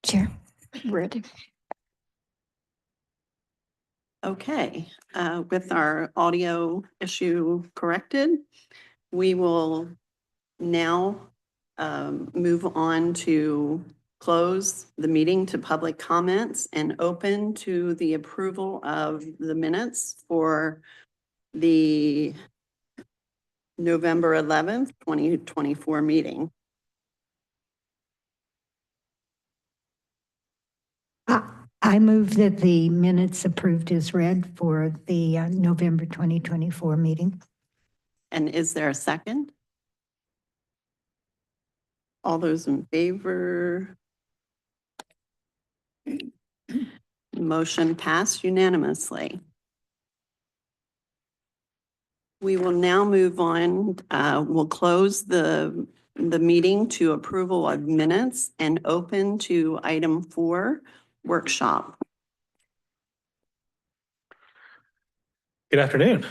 Chair, ready. Okay, with our audio issue corrected, we will now move on to close the meeting to public comments and open to the approval of the minutes for the November 11th, 2024 meeting. I move that the minutes approved as read for the November 2024 meeting. And is there a second? All those in favor? Motion passed unanimously. We will now move on. We'll close the meeting to approval of minutes and open to item 4, workshop. Good afternoon.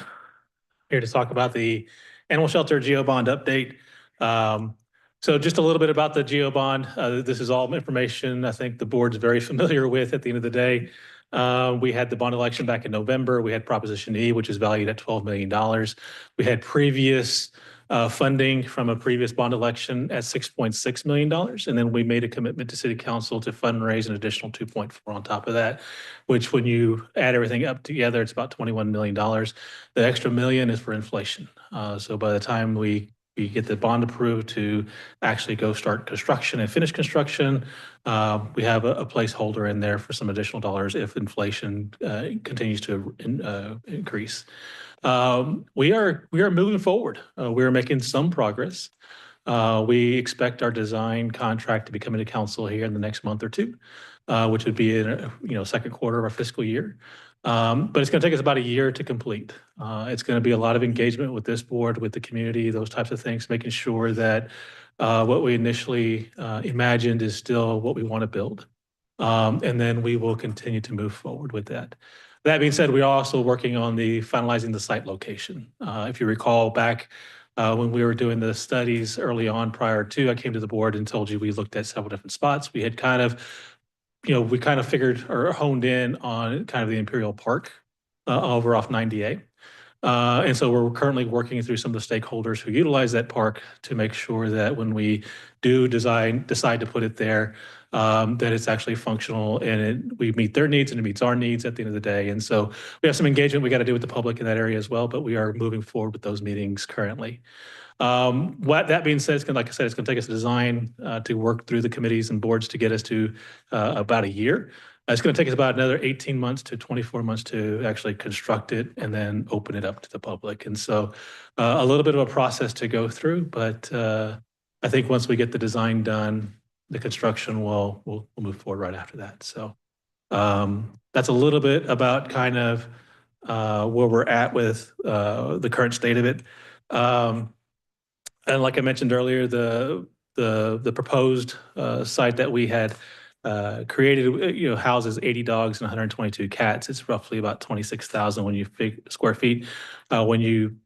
Here to talk about the Animal Shelter GO Bond update. So just a little bit about the GO Bond. This is all information I think the board's very familiar with at the end of the day. We had the bond election back in November. We had Proposition E, which is valued at $12 million. We had previous funding from a previous bond election at $6.6 million. And then we made a commitment to City Council to fundraise an additional 2.4 on top of that, which when you add everything up together, it's about $21 million. The extra million is for inflation. So by the time we get the bond approved to actually go start construction and finish construction, we have a placeholder in there for some additional dollars if inflation continues to increase. We are moving forward. We are making some progress. We expect our design contract to be coming to council here in the next month or two, which would be in second quarter of our fiscal year. But it's going to take us about a year to complete. It's going to be a lot of engagement with this board, with the community, those types of things, making sure that what we initially imagined is still what we want to build. And then we will continue to move forward with that. That being said, we are also working on finalizing the site location. If you recall back when we were doing the studies early on prior to, I came to the board and told you we looked at several different spots. We had kind of figured or honed in on kind of the Imperial Park over off 90A. And so we're currently working through some of the stakeholders who utilize that park to make sure that when we do decide to put it there, that it's actually functional and we meet their needs and it meets our needs at the end of the day. And so we have some engagement we got to do with the public in that area as well, but we are moving forward with those meetings currently. That being said, like I said, it's going to take us a design to work through the committees and boards to get us to about a year. It's going to take us about another 18 months to 24 months to actually construct it and then open it up to the public. And so a little bit of a process to go through, but I think once we get the design done, the construction will move forward right after that. So that's a little bit about kind of where we're at with the current state of it. And like I mentioned earlier, the proposed site that we had created, houses 80 dogs and 122 cats. It's roughly about 26,000 square feet. When you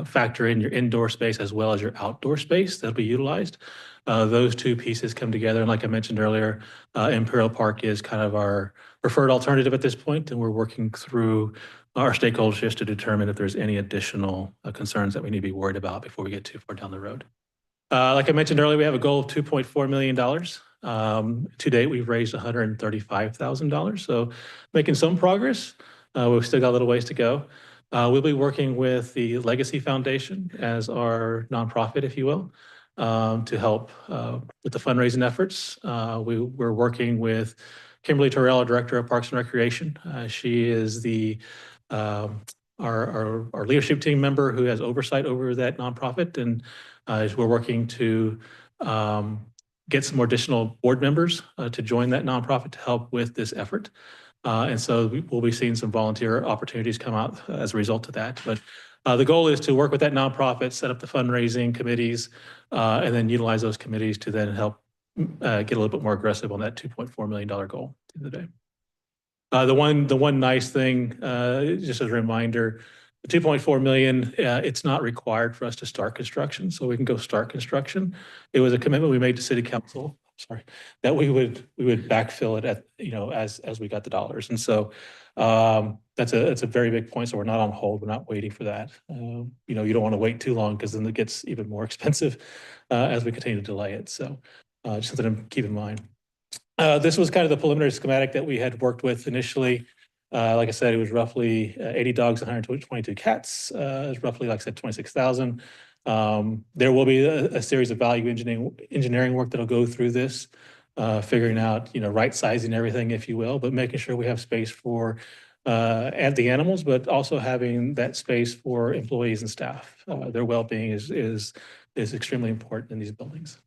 factor in your indoor space as well as your outdoor space that'll be utilized, those two pieces come together. And like I mentioned earlier, Imperial Park is kind of our preferred alternative at this point, and we're working through our stakeholders just to determine if there's any additional concerns that we need to be worried about before we get too far down the road. Like I mentioned earlier, we have a goal of $2.4 million. To date, we've raised $135,000, so making some progress. We've still got a little ways to go. We'll be working with the Legacy Foundation as our nonprofit, if you will, to help with the fundraising efforts. We're working with Kimberly Terrell, our Director of Parks and Recreation. She is our leadership team member who has oversight over that nonprofit, and we're working to get some more additional board members to join that nonprofit to help with this effort. And so we'll be seeing some volunteer opportunities come out as a result of that. But the goal is to work with that nonprofit, set up the fundraising committees, and then utilize those committees to then help get a little bit more aggressive on that $2.4 million goal at the end of the day. The one nice thing, just as a reminder, the $2.4 million, it's not required for us to start construction, so we can go start construction. It was a commitment we made to City Council sorry, that we would backfill it at, as we got the dollars. And so that's a very big point. So we're not on hold. We're not waiting for that. You don't want to wait too long because then it gets even more expensive as we continue to delay it. So just something to keep in mind. This was kind of the preliminary schematic that we had worked with initially. Like I said, it was roughly 80 dogs, 122 cats. It's roughly, like I said, 26,000. There will be a series of value engineering work that'll go through this, figuring out, right sizing everything, if you will, but making sure we have space for and the animals, but also having that space for employees and staff. Their well-being is extremely important in these buildings.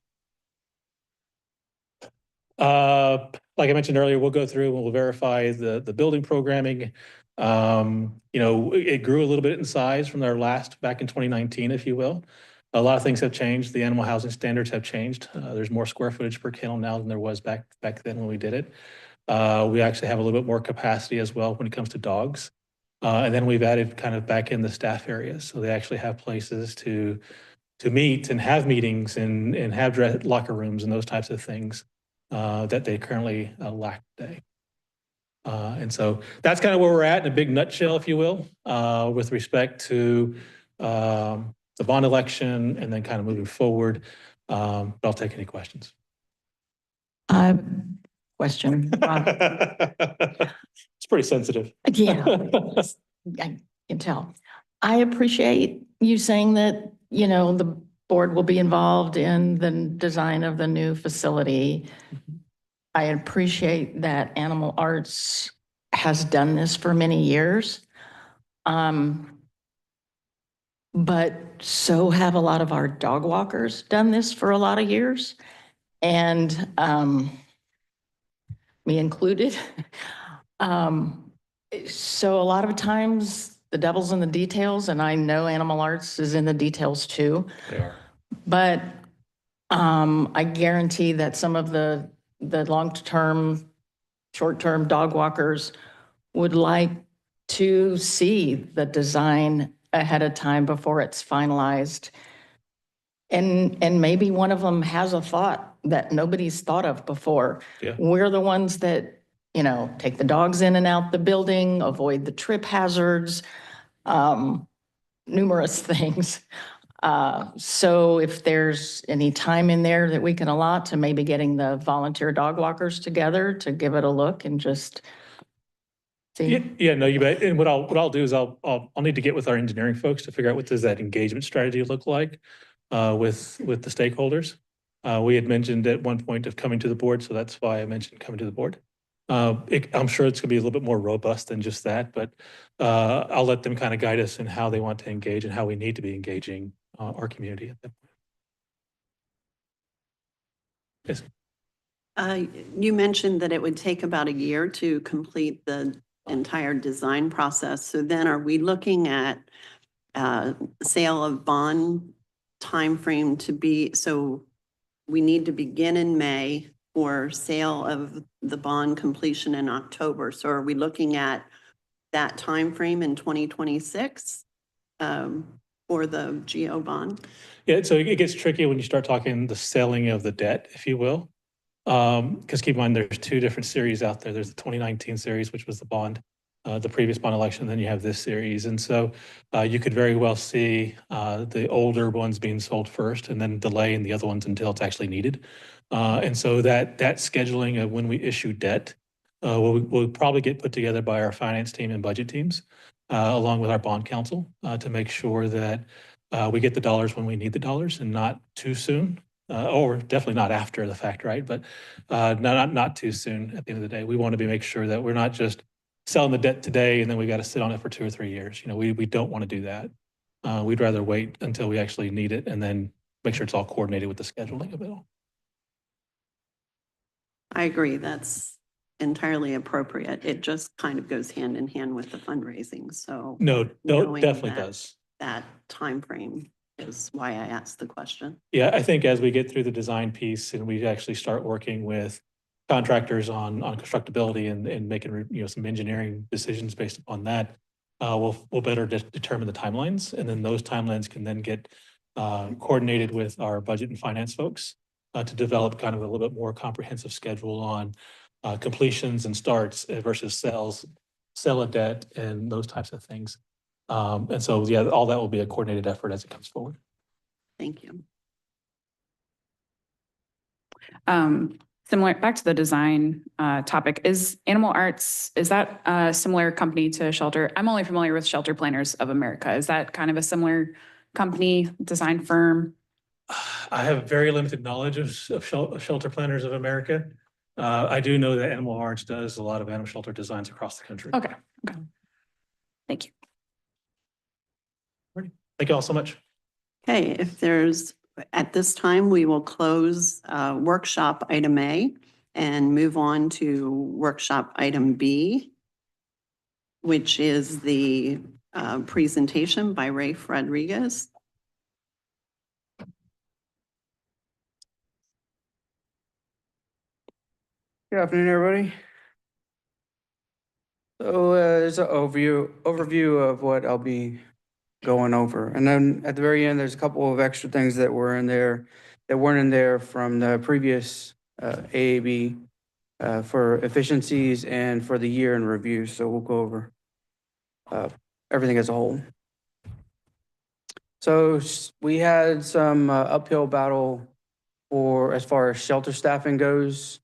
Like I mentioned earlier, we'll go through and we'll verify the building programming. It grew a little bit in size from our last back in 2019, if you will. A lot of things have changed. The animal housing standards have changed. There's more square footage per kennel now than there was back then when we did it. We actually have a little bit more capacity as well when it comes to dogs. And then we've added kind of back in the staff areas. So they actually have places to meet and have meetings and have locker rooms and those types of things that they currently lack today. And so that's kind of where we're at in a big nutshell, if you will, with respect to the bond election and then kind of moving forward. But I'll take any questions. Question. It's pretty sensitive. Yeah, I can tell. I appreciate you saying that, the board will be involved in the design of the new facility. I appreciate that Animal Arts has done this for many years. But so have a lot of our dog walkers done this for a lot of years. And me included. So a lot of times the devil's in the details, and I know Animal Arts is in the details too. They are. But I guarantee that some of the long-term, short-term dog walkers would like to see the design ahead of time before it's finalized. And maybe one of them has a thought that nobody's thought of before. Yeah. We're the ones that, take the dogs in and out the building, avoid the trip hazards, numerous things. So if there's any time in there that we can allot to maybe getting the volunteer dog walkers together to give it a look and just see. Yeah, no, you bet. And what I'll do is I'll need to get with our engineering folks to figure out what does that engagement strategy look like with the stakeholders. We had mentioned at one point of coming to the board, so that's why I mentioned coming to the board. I'm sure it's going to be a little bit more robust than just that, but I'll let them kind of guide us in how they want to engage and how we need to be engaging our community at that point. Yes. You mentioned that it would take about a year to complete the entire design process. So then are we looking at sale of bond timeframe to be, so we need to begin in May for sale of the bond completion in October. So are we looking at that timeframe in 2026 for the GO bond? Yeah, so it gets tricky when you start talking the selling of the debt, if you will. Because keep in mind, there's two different series out there. There's the 2019 series, which was the bond, the previous bond election, then you have this series. And so you could very well see the older ones being sold first and then delaying the other ones until it's actually needed. And so that scheduling of when we issue debt will probably get put together by our finance team and budget teams, along with our bond counsel, to make sure that we get the dollars when we need the dollars and not too soon. Or definitely not after the fact, right? But not too soon at the end of the day. We want to make sure that we're not just selling the debt today and then we got to sit on it for 2 or 3 years. We don't want to do that. We'd rather wait until we actually need it and then make sure it's all coordinated with the scheduling of it all. I agree. That's entirely appropriate. It just kind of goes hand in hand with the fundraising. So No, knowing definitely that- does. that timeframe is why I asked the question. Yeah, I think as we get through the design piece and we actually start working with contractors on constructability and making some engineering decisions based upon that, we'll better determine the timelines, and then those timelines can then get coordinated with our budget and finance folks to develop kind of a little bit more comprehensive schedule on completions and starts versus sale of debt and those types of things. And so, yeah, all that will be a coordinated effort as it comes forward. Thank you. Similar, back to the design topic, is Animal Arts, is that a similar company to Shelter? I'm only familiar with Shelter Planners of America. Is that kind of a similar company, design firm? I have very limited knowledge of Shelter Planners of America. I do know that Animal Arts does a lot of animal shelter designs across the country. Okay, okay. Thank you. Thank you all so much. Okay, if there's, at this time, we will close workshop item A and move on to workshop item B, which is the presentation by Rafe Rodriguez. Good afternoon, everybody. So there's an overview of what I'll be going over. And then at the very end, there's a couple of extra things that were in there that weren't in there from the previous AAB for efficiencies and for the year in review. So we'll go over everything as a whole. So we had some uphill battle for as far as shelter staffing goes.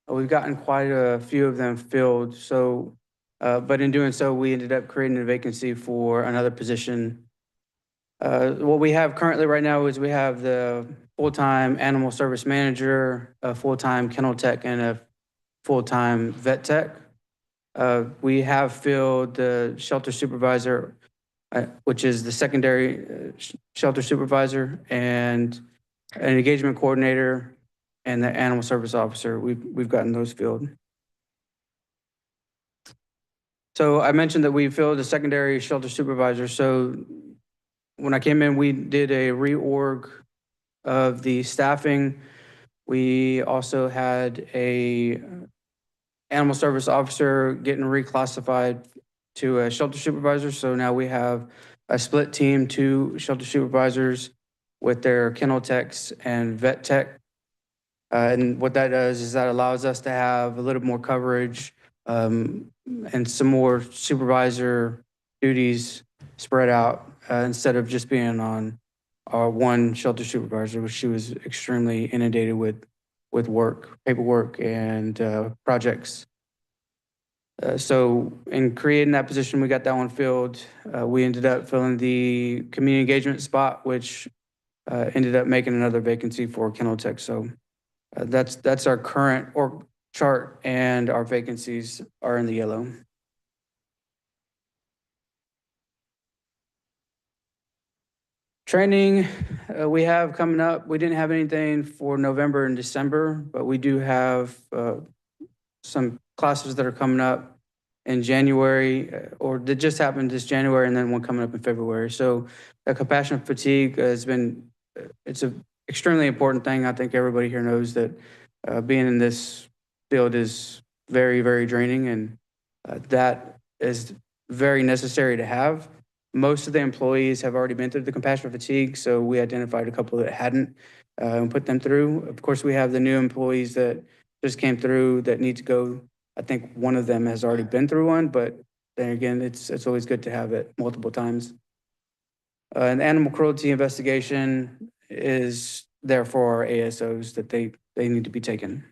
We've gotten quite a few of them filled. So, but in doing so, we ended up creating a vacancy for another position. What we have currently right now is we have the full-time animal service manager, a full-time kennel tech, and a full-time vet tech. We have filled the shelter supervisor, which is the secondary shelter supervisor, and an engagement coordinator, and the animal service officer. We've gotten those filled. So I mentioned that we filled the secondary shelter supervisor. So when I came in, we did a reorg of the staffing. We also had a animal service officer getting reclassified to a shelter supervisor. So now we have a split team, 2 shelter supervisors with their kennel techs and vet tech. And what that does is that allows us to have a little more coverage and some more supervisor duties spread out instead of just being on our one shelter supervisor, which she was extremely inundated with work, paperwork, and projects. So in creating that position, we got that one filled. We ended up filling the community engagement spot, which ended up making another vacancy for kennel tech. So that's our current org chart, and our vacancies are in the yellow. Training we have coming up. We didn't have anything for November and December, but we do have some classes that are coming up in January, or that just happened this January, and then one coming up in February. So the compassion fatigue has been, it's an extremely important thing. I think everybody here knows that being in this field is very, very draining, and that is very necessary to have. Most of the employees have already been through the compassion fatigue, so we identified a couple that hadn't and put them through. Of course, we have the new employees that just came through that need to go. I think one of them has already been through one, but then again, it's always good to have it multiple times. An animal cruelty investigation is there for our ASOs that they need to be taken.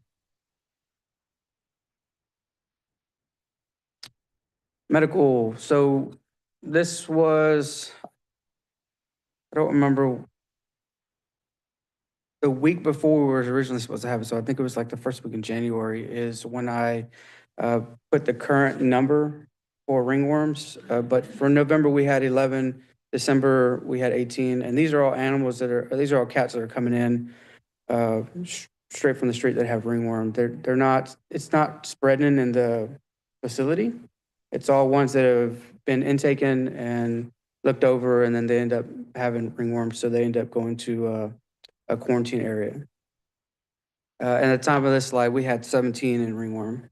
Medical. So this was, I don't remember, the week before we were originally supposed to have it. So I think it was like the first week in January is when I put the current number for ringworms. But for November, we had 11. December, we had 18. And these are all animals these are all cats that are coming in straight from the street that have ringworm. They're not, it's not spreading in the facility. It's all ones that have been intaken and looked over, and then they end up having ringworms. So they end up going to a quarantine area. And at the time of this slide, we had 17 in ringworm.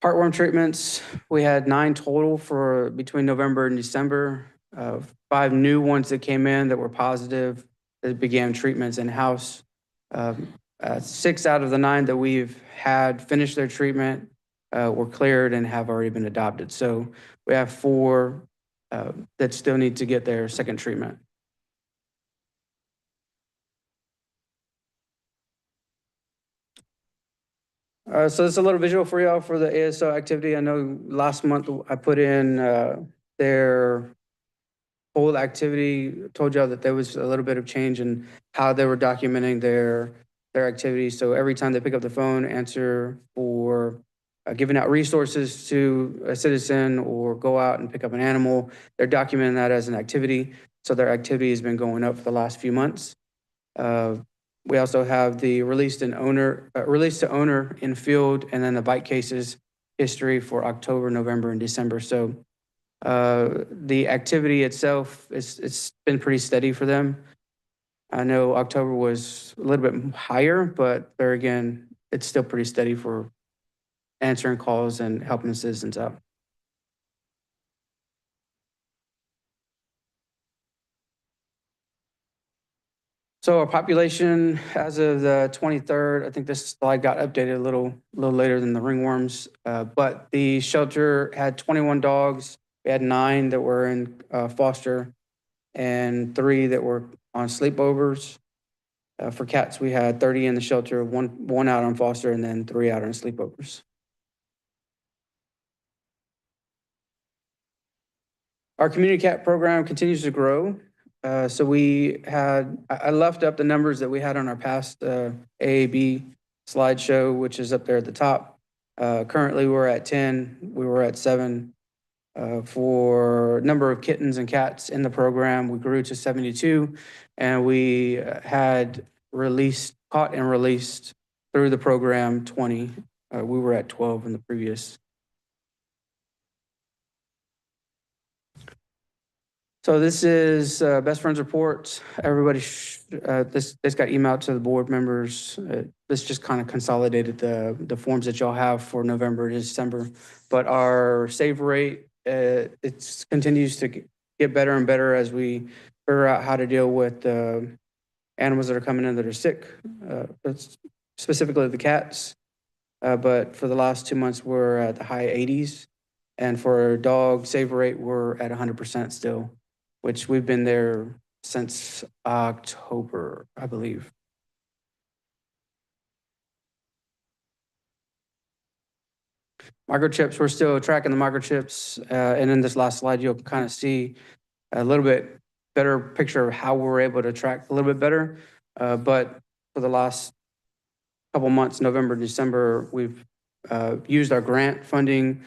Heartworm treatments, we had 9 total for between November and December. 5 new ones that came in that were positive, that began treatments in-house. 6 out of the 9 that we've had finish their treatment were cleared and have already been adopted. So we have 4 that still need to get their second treatment. So it's a little visual for y'all for the ASO activity. I know last month I put in their whole activity, told y'all that there was a little bit of change in how they were documenting their activities. So every time they pick up the phone, answer for giving out resources to a citizen or go out and pick up an animal, they're documenting that as an activity. So their activity has been going up for the last few months. We also have the release to owner in field, and then the bite cases history for October, November, and December. So the activity itself, it's been pretty steady for them. I know October was a little bit higher, but there again, it's still pretty steady for answering calls and helping the citizens out. So our population as of the 23rd, I think this slide got updated a little later than the ringworms, but the shelter had 21 dogs. We had 9 that were in foster and 3 that were on sleepovers. For cats, we had 30 in the shelter, one out on foster, and then 3 out on sleepovers. Our community cat program continues to grow. So we had, I left up the numbers that we had on our past AAB slideshow, which is up there at the top. Currently, we're at 10. We were at 7. For number of kittens and cats in the program, we grew to 72, and we had caught and released through the program 20. We were at 12 in the previous. So this is Best Friends Report. Everybody, this got emailed to the board members. This just kind of consolidated the forms that y'all have for November to December. But our save rate, it continues to get better and better as we figure out how to deal with animals that are coming in that are sick, specifically the cats. But for the last 2 months, we're at the high 80s. And for our dog save rate, we're at 100% still, which we've been there since October, I believe. Microchips, we're still tracking the microchips. And in this last slide, you'll kind of see a little bit better picture of how we're able to track a little bit better. But for the last couple months, November, December, we've used our grant funding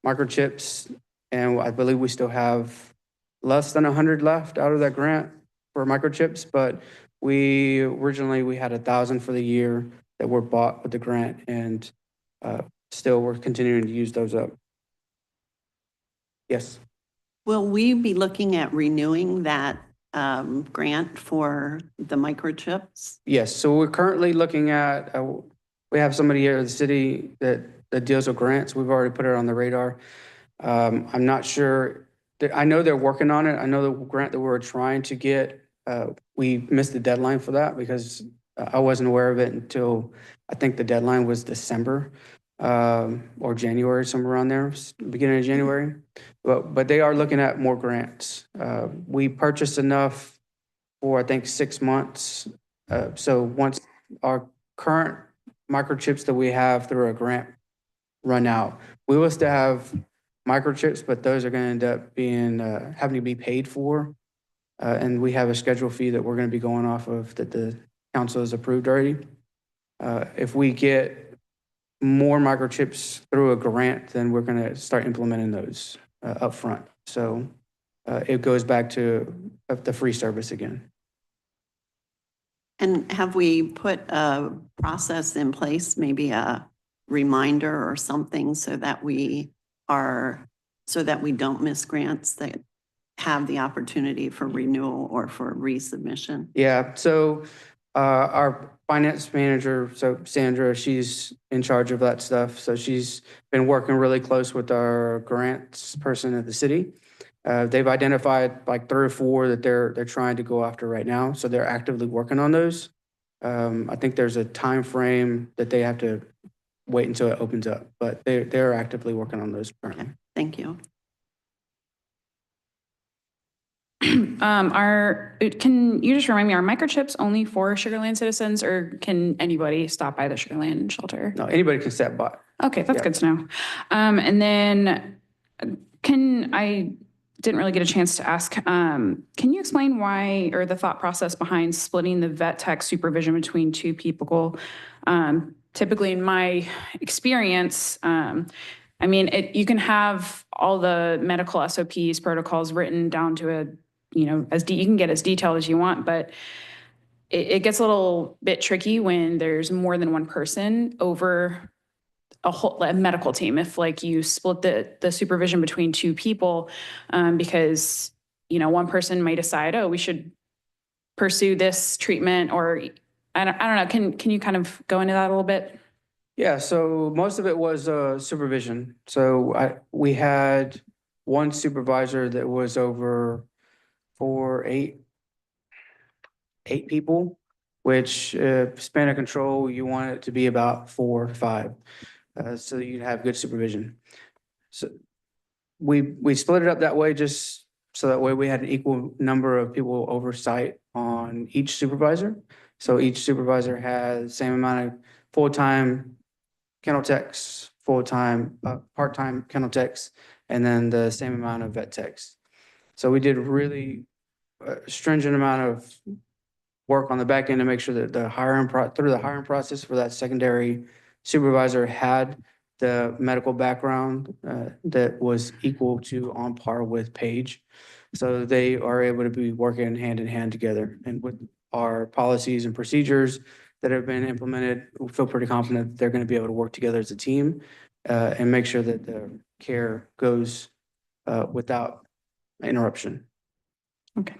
microchips, and I believe we still have less than 100 left out of that grant for microchips, but we had 1,000 for the year that were bought with the grant, and still we're continuing to use those up. Yes. Will we be looking at renewing that grant for the microchips? Yes, so we're currently looking at, we have somebody here at the city that deals with grants. We've already put it on the radar. I'm not sure. I know they're working on it. I know the grant that we're trying to get, we missed the deadline for that because I wasn't aware of it until I think the deadline was December or January, somewhere around there, beginning of January. But they are looking at more grants. We purchased enough for, I think, 6 months. So once our current microchips that we have through a grant run out, we will still have microchips, but those are going to end up being having to be paid for. And we have a schedule fee that we're going to be going off of that the council has approved already. If we get more microchips through a grant, then we're going to start implementing those up front. So it goes back to the free service again. And have we put a process in place, maybe a reminder or something so that we don't miss grants that have the opportunity for renewal or for resubmission? Yeah, so our finance manager, so Sandra, she's in charge of that stuff. So she's been working really close with our grants person at the city. They've identified like 3 or 4 that they're trying to go after right now, so they're actively working on those. I think there's a time frame that they have to wait until it opens up, but they're actively working on those currently. Thank you. Can you just remind me, are microchips only for Sugarland citizens or can anybody stop by the Sugarland shelter? No, anybody can step by. Okay, that's Yeah. good to know. And then I didn't really get a chance to ask, can you explain why, or the thought process behind splitting the vet tech supervision between 2 people? Typically in my experience, I mean, you can have all the medical SOPs, protocols written down to a, you can get as detailed as you want, but it gets a little bit tricky when there's more than one person over a medical team. If like you split the supervision between 2 people, because, one person may decide, oh, we should pursue this treatment, or I don't know. Can you kind of go into that a little bit? Yeah, so most of it was supervision. So we had one supervisor that was over 8 people, which span of control, you want it to be about 4 or 5, so that you'd have good supervision. So we split it up that way just so that way we had an equal number of people oversight on each supervisor. So each supervisor has the same amount of full-time kennel techs, full-time, part-time kennel techs, and then the same amount of vet techs. So we did really stringent amount of work on the back end to make sure that through the hiring process for that secondary supervisor had the medical background that was equal to on par with Paige. So they are able to be working hand in hand together, and with our policies and procedures that have been implemented, we feel pretty confident that they're going to be able to work together as a team and make sure that the care goes without interruption. Okay.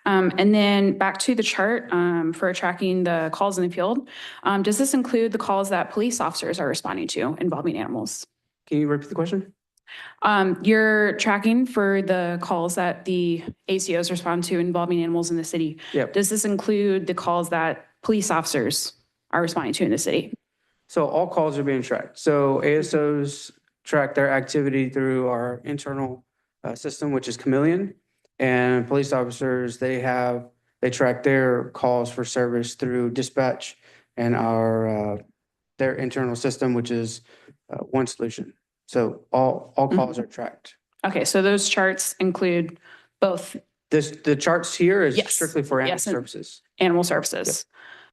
And then back to the chart for tracking the calls in the field. Does this include the calls that police officers are responding to involving animals? Can you repeat the question? You're tracking for the calls that the ACOs respond to involving animals in the city. Yep. Does this include the calls that police officers are responding to in the city? So all calls are being tracked. So ASOs track their activity through our internal system, which is Chameleon. And police officers, they track their calls for service through dispatch and their internal system, which is One Solution. So all calls are tracked. Okay, so those charts include both The charts here is Yes. strictly for animal Yes, and- services. animal services.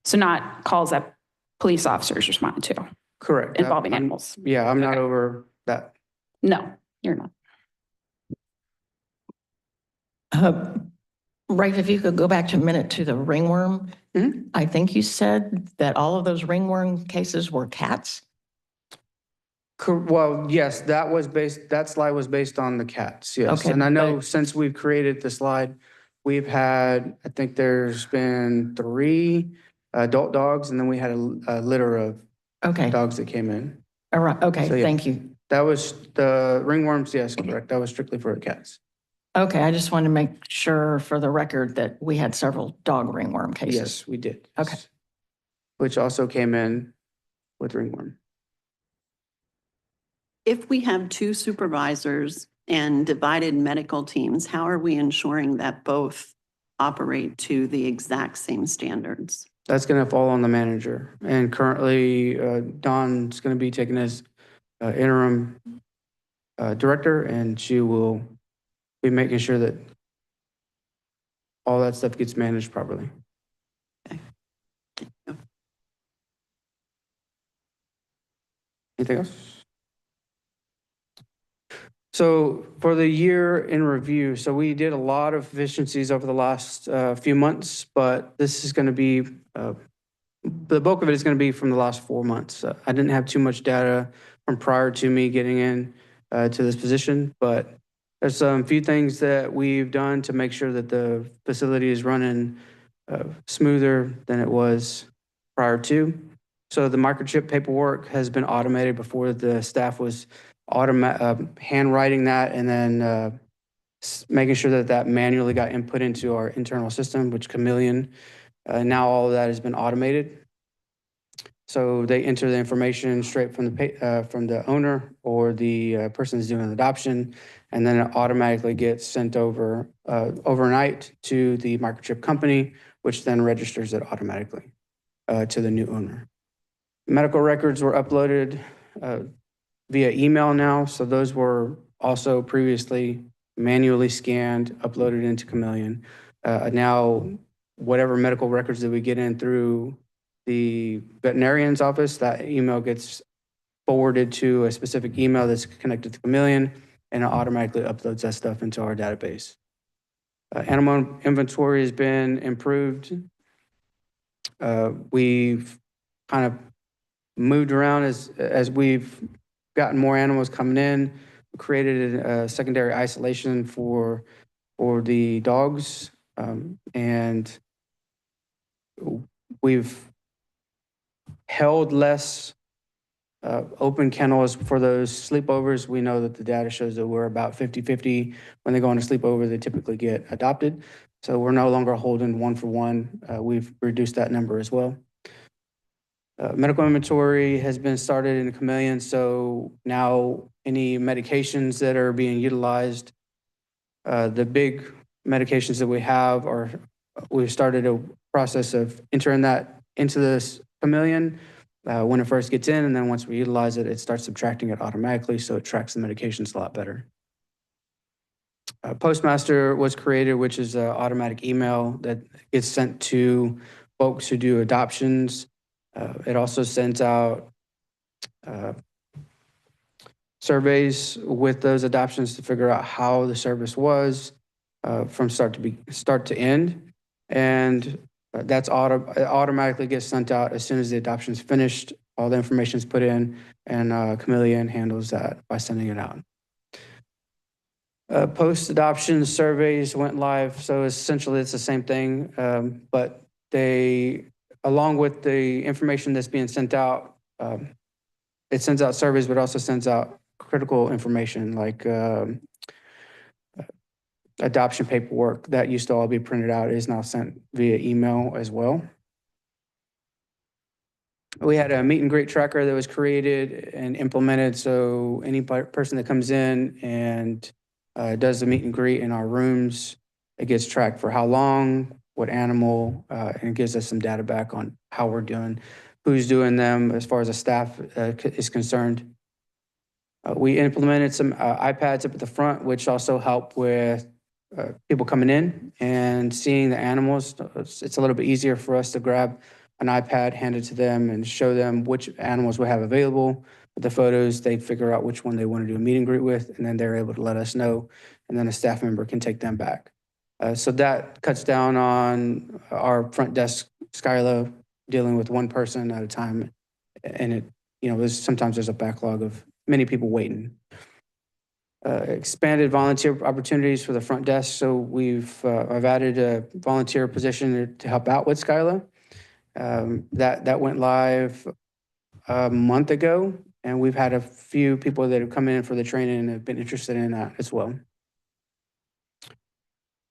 So not calls that police officers respond to Correct. involving I'm- animals. Yeah, I'm not Okay. over that. No, you're not. Rafe, if you could go back a minute to the ringworm. Mhm. I think you said that all of those ringworm cases were cats? Well, yes, that slide was based on the cats, yes. Okay, And I know but- since we've created the slide, we've had, I think there's been 3 adult dogs, and then we had a litter of Okay, dogs that came in. all right, okay, So, yeah. thank you. That was the ringworms, yes, correct. That was strictly for the cats. Okay, I just wanted to make sure for the record that we had several dog ringworm cases. Yes, we did. Okay. Which also came in with ringworm. If we have 2 supervisors and divided medical teams, how are we ensuring that both operate to the exact same standards? That's going to fall on the manager. And currently, Dawn's going to be taking as interim director, and she will be making sure that all that stuff gets managed properly. Anything else? So for the year in review, so we did a lot of efficiencies over the last few months, but this is going to be, the bulk of it is going to be from the last 4 months. I didn't have too much data from prior to me getting in to this position, but there's some few things that we've done to make sure that the facility is running smoother than it was prior to. So the microchip paperwork has been automated. Before the staff was handwriting that and then making sure that that manually got input into our internal system, which Chameleon. Now all of that has been automated. So they enter the information straight from the owner or the person who's doing the adoption, and then it automatically gets sent over overnight to the microchip company, which then registers it automatically to the new owner. Medical records were uploaded via email now, so those were also previously manually scanned, uploaded into Chameleon. Now, whatever medical records that we get in through the veterinarian's office, that email gets forwarded to a specific email that's connected to Chameleon, and it automatically uploads that stuff into our database. Animal inventory has been improved. We've kind of moved around as we've gotten more animals coming in. We created a secondary isolation for the dogs, and we've held less open kennels for those sleepovers. We know that the data shows that we're about 50-50. When they go on a sleepover, they typically get adopted. So we're no longer holding 1-for-1. We've reduced that number as well. Medical inventory has been started in Chameleon, so now any medications that are being utilized, the big medications that we have we've started a process of entering that into this Chameleon when it first gets in, and then once we utilize it, it starts subtracting it automatically, so it tracks the medications a lot better. Postmaster was created, which is an automatic email that gets sent to folks who do adoptions. It also sends out surveys with those adoptions to figure out how the service was from start to end, and it automatically gets sent out as soon as the adoption is finished. All the information is put in, and Chameleon handles that by sending it out. Post-adoption surveys went live, so essentially it's the same thing, but they, along with the information that's being sent out, it sends out surveys, but also sends out critical information like adoption paperwork that used to all be printed out is now sent via email as well. We had a meet and greet tracker that was created and implemented, so any person that comes in and does the meet and greet in our rooms, it gets tracked for how long, what animal, and it gives us some data back on how we're doing, who's doing them as far as the staff is concerned. We implemented some iPads up at the front, which also help with people coming in and seeing the animals. It's a little bit easier for us to grab an iPad, hand it to them, and show them which animals we have available. With the photos, they figure out which one they want to do a meet and greet with, and then they're able to let us know, and then a staff member can take them back. So that cuts down on our front desk, Skyla, dealing with one person at a time. And sometimes there's a backlog of many people waiting. Expanded volunteer opportunities for the front desk. So I've added a volunteer position to help out with Skyla. That went live a month ago, and we've had a few people that have come in for the training and have been interested in that as well.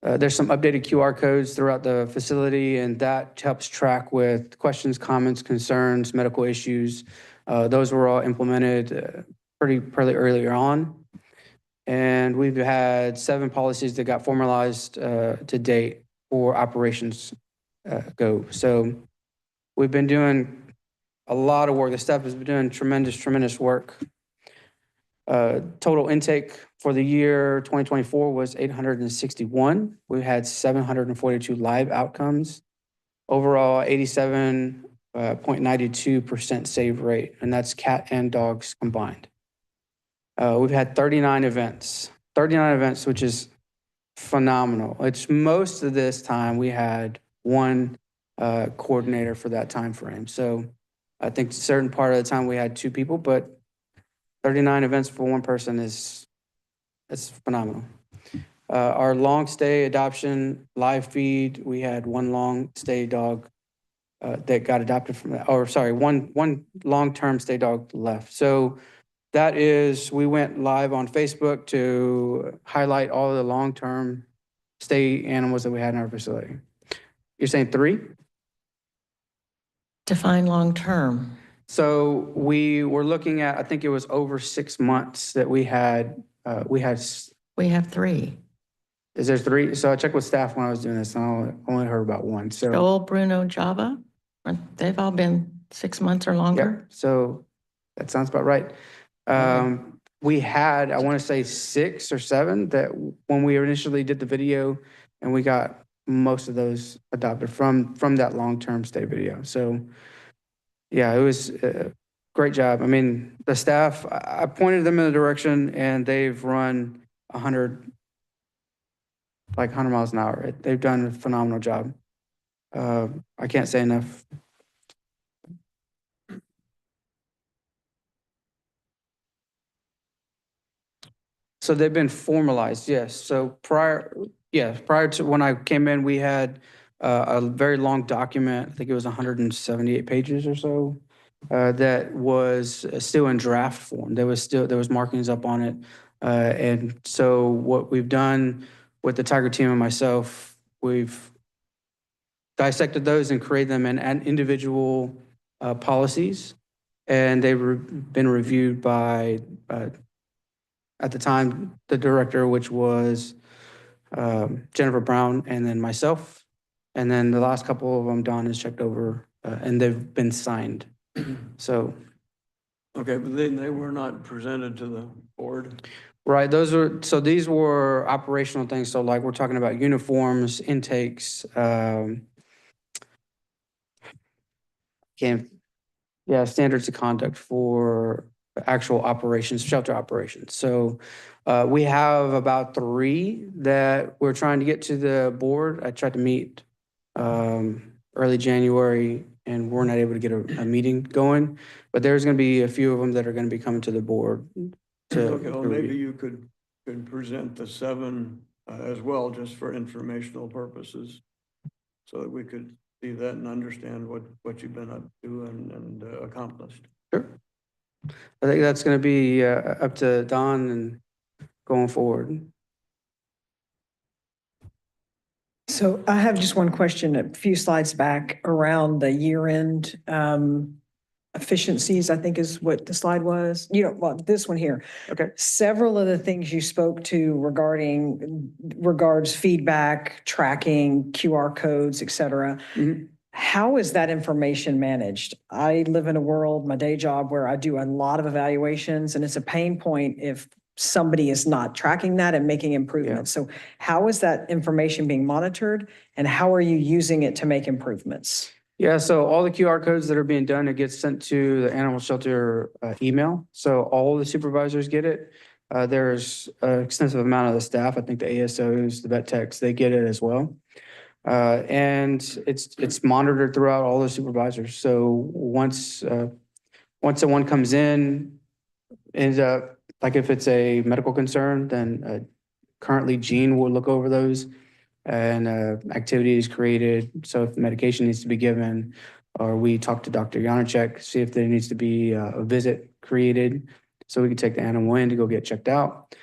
There's some updated QR codes throughout the facility, and that helps track with questions, comments, concerns, medical issues. Those were all implemented pretty earlier on. And we've had 7 policies that got formalized to date for operations go. So we've been doing a lot of work. The staff has been doing tremendous work. Total intake for the year 2024 was 861. We had 742 live outcomes. Overall, 87.92% save rate, and that's cat and dogs combined. We've had 39 events, which is phenomenal. It's most of this time we had one coordinator for that time frame. So I think a certain part of the time we had 2 people, but 39 events for one person it's phenomenal. Our long stay adoption live feed, we had one long stay dog that got adopted from that, one long-term stay dog left. So That is, we went live on Facebook to highlight all of the long-term stay animals that we had in our facility. You're saying 3? Define long-term. So we were looking at, I think it was over 6 months that we had, We have 3. is there 3? So I checked with staff when I was doing this, and I only heard about 1, so. Joel, Bruno, Java, they've all been 6 months or Yep, longer. so that sounds about right. We had, I want to say 6 or 7 that when we initially did the video, and we got most of those adopted from that long-term stay video. So, yeah, it was a great job. I mean, the staff, I pointed them in the direction, and they've run 100 miles an hour. They've done a phenomenal job. I can't say enough. So they've been formalized, yes. So prior to when I came in, we had a very long document, I think it was 178 pages or so, that was still in draft form. There was markings up on it. And so what we've done with the Tiger team and myself, we've dissected those and created them in individual policies. And they've been reviewed by at the time, the director, which was Jennifer Brown, and then myself. And then the last couple of them, Don has checked over, and they've been signed. So, Okay, but they were not presented to the board? right, these were operational things. So like, we're talking about uniforms, intakes, standards of conduct for actual operations, shelter operations. So we have about 3 that we're trying to get to the board. I tried to meet early January, and we're not able to get a meeting going. But there's going to be a few of them that are going to be coming to the board. Okay, well, to maybe review. you could present the 7 as well, just for informational purposes, so that we could see that and understand what you've been up to and accomplished. Sure. I think that's going to be up to Don and going forward. So I have just one question, a few slides back around the year-end efficiencies, I think is what the slide was. Well, this one here. Okay. Several of the things you spoke to regards feedback, tracking, QR codes, et cetera. Mhm. How is that information managed? I live in a world, my day job, where I do a lot of evaluations, and it's a pain point if somebody is not tracking that and making improvements. So how is that information being monitored, and how are you using it to make improvements? Yeah, so all the QR codes that are being done, it gets sent to the animal shelter email. So all the supervisors get it. There's an extensive amount of the staff, I think the ASOs, the vet techs, they get it as well. And it's monitored throughout all the supervisors. So once someone comes in, ends up, like if it's a medical concern, then currently Gene will look over those, and activity is created. So if medication needs to be given, or we talk to Dr. Janacek, see if there needs to be a visit created, so we can take the animal in to go get checked out.